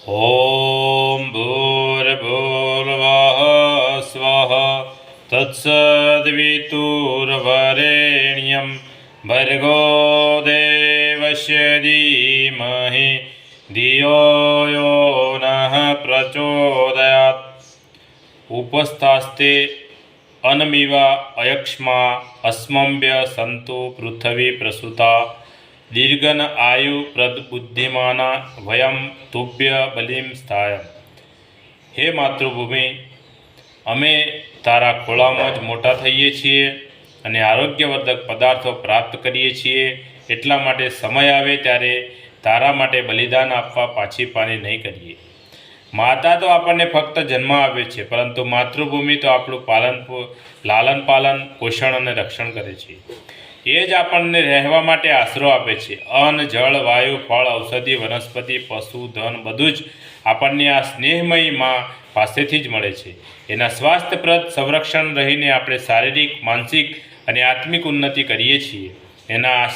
ॐ भूर्भुवः स्वः तत्सद्वितुर्वरेण्यं भर्गो देवस्य धीमहि धियो यो नः प्रचोदयात्। उपस्थास्ते अनमिवा अयक्ष्मा अस्मभ्य सन्तु पृथ्वी प्रसूता दीर्घन आयु प्रद बुद्धिमाना वयम तुभ्य बलिम स्थायम। हे मातृभूमि, अमे तारा खोळामां ज मोटा थईए छीए अने आरोग्यवर्धक पदार्थों प्राप्त करीए छीए। एटला माटे समय आवे त्यारे तारा माटे बलिदान आपवा पाछी पानी नहीं करीए। माता तो आपने फक्त जन्म आवे छे, परंतु मातृभूमि तो आपणुं लालन पालन पोषण और रक्षण करे छे। એ જ આપણને રહેવા માટે આશરો આપે છે। અન્ન, જળ, વાયુ, ફળ, ઔષધિ, વનસ્પતિ, પશુ, ધન બધું જ આપણને આ સ્નેહમયી માં પાસેથી જ મળે છે। એના સ્વાસ્થ્યપ્રદ સંરક્ષણ રહીને આપણે શારીરિક, માનસિક અને આત્મિક ઉન્નતિ કરીએ છીએ। એના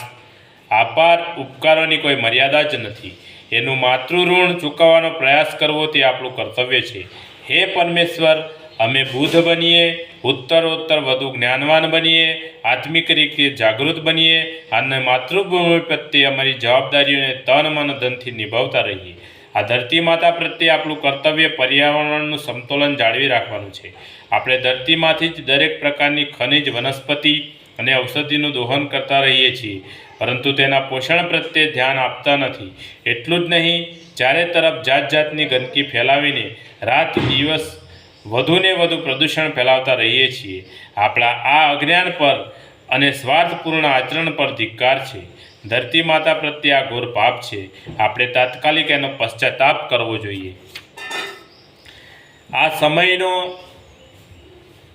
અપાર ઉપકારોની કોઈ મર્યાદા જ નથી। એનું માતૃઋણ ચૂકવવાનો પ્રયાસ કરવો તે આપણું કર્તવ્ય છે। હે પરમેશ્વર, અમે બુદ્ધ બનીએ, उत्तरोत्तर वधु ज्ञानवान बनीए, आत्मिक रीते जागृत बनीए और मातृभूमि प्रत्ये अमरी जवाबदारीओ ने तन मन धन थी निभावता रहीए। आ धरती माता प्रत्ये आपणुं कर्तव्य पर्यावरणनुं समतोलन जाळवी राखवानुं छे। आपणे धरतीमांथी ज दरेक प्रकारनी खनिज, वनस्पति अने औषधिनुं दोहन करता रहीए छीए, परंतु तेना पोषण प्रत्ये ध्यान आपता नथी। एटલું જ नहीं, चारे तरफ जात जातनी गंदकी फैलावीने रात दिवस વધુ ને વધુ પ્રદૂષણ ફેલાવતા રહીએ છીએ। આપણા આ અજ્ઞાન પર અને સ્વાર્થપૂર્ણ આચરણ પર ધિક્કાર છે। ધરતી માતા પ્રત્યે આ ઘોર પાપ છે। આપણે તાત્કાલિક એનો પશ્ચાતાપ કરવો જોઈએ। આ સમયનો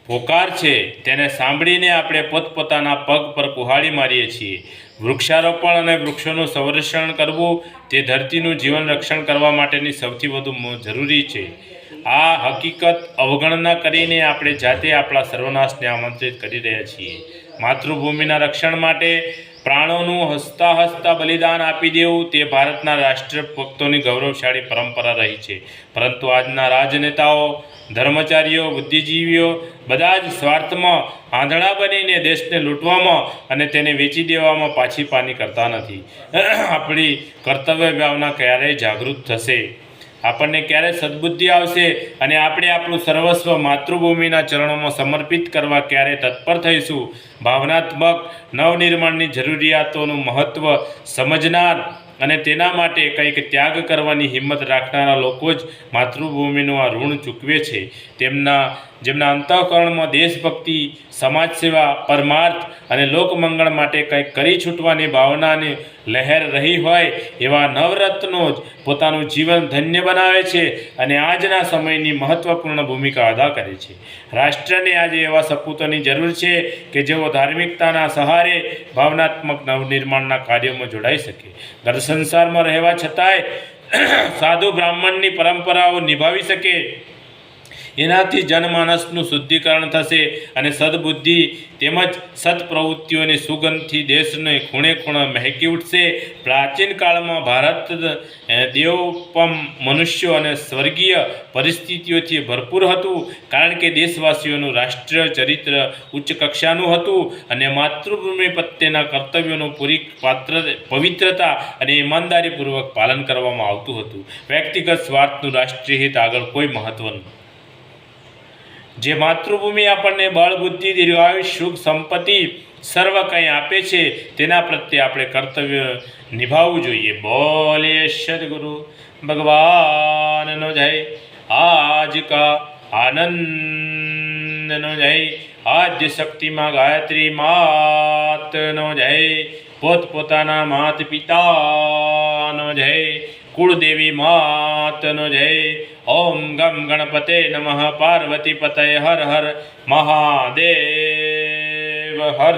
પોકાર છે તેને સાંભળીને આપણે પોતપોતાના પગ પર કુહાડી મારીએ છીએ। વૃક્ષારોપણ અને વૃક્ષોનું સંરક્ષણ કરવું તે ધરતીનું જીવન રક્ષણ કરવા માટેની સૌથી વધુ જરૂરી છે। आ हकीकत अवगणना करीने आपणे जाते आपणा सर्वनाशने आमंत्रित करी रह्या छीए। मातृभूमिना रक्षण माटे प्राणोनुं हसता हसता बलिदान आपी देवुं ते भारतना राष्ट्रभक्तोनी गौरवशाળી परंपरा रही छे। परंतु आजना राजनेताओ, धर्मचारीओ, बुद्धिजीवीओ बधा ज स्वार्थमां आंधळा बनीने देशने लूंटवामां अने तेने वेची देवामां पाछी पानी करता नथी। आपणी कर्तव्य भावना क्यारे जागृत थशे? આપણને ક્યારે સદબુદ્ધિ આવશે અને આપણે આપણું સર્વસ્વ માતૃભૂમિના ચરણોમાં સમર્પિત કરવા ક્યારે તત્પર થઈશું? ભાવનાત્મક નવનિર્માણની જરૂરિયાતોનું મહત્ત્વ સમજનાર અને તેના માટે કંઈક ત્યાગ કરવાની હિંમત રાખનારા લોકો જ માતૃભૂમિનું આ ઋણ ચૂકવે છે। જેમના અંતઃકરણમાં દેશભક્તિ, સમાજ સેવા, પરમાર્થ અને લોકમંગળ માટે કંઈક કરી છૂટવાની ભાવનાની લહેર રહી હોય એવા નવરત્નો જ પોતાનું જીવન ધન્ય બનાવે છે અને આજના સમયની મહત્ત્વપૂર્ણ ભૂમિકા અદા કરે છે। રાષ્ટ્રને આજે એવા સપૂતોની જરૂર છે કે જેઓ ધાર્મિકતાના સહારે ભાવનાત્મક નવનિર્માણના કાર્યોમાં જોડાઈ શકે। ઘર સંસારમાં રહેવા છતાંય સાધુ બ્રાહ્મણની પરંપરાઓ નિભાવી શકે। એનાથી જનમાનસનું શુદ્ધિકરણ થશે અને સદબુદ્ધિ તેમજ સત્પ્રવૃત્તિઓની સુગંધથી દેશને ખૂણે ખૂણે મહેકી ઉઠશે। પ્રાચીન કાળમાં ભારત દેવોપમ મનુષ્યો અને સ્વર્ગીય પરિસ્થિતિઓથી ભરપૂર હતું, કારણ કે દેશવાસીઓનું રાષ્ટ્રીય ચરિત્ર ઉચ્ચ કક્ષાનું હતું અને માતૃભૂમિ પ્રત્યેના કર્તવ્યોનું પૂરી પવિત્રતા અને ઈમાનદારીપૂર્વક પાલન કરવામાં આવતું હતું। વ્યક્તિગત સ્વાર્થનું રાષ્ટ્રીય હિત આગળ કોઈ મહત્વનું। જે માતૃભૂમિ આપણને બળ, બુદ્ધિ, દીર્ઘાયુષ, સુખ, સંપત્તિ સર્વ કંઈ આપે છે તેના પ્રત્યે આપણે કર્તવ્ય નિભાવવું જોઈએ। બોલીએ સદગુરુ ભગવાનનો જય। આજ કા આનંદનો જય। આદ્ય શક્તિમાં ગાયત્રી માતનો જય। પોતપોતાના માત પિતાનો જય। कुलदेवी मातनो जय। ओम गम गणपते नमः। पार्वती पतये हर हर महादेव हर।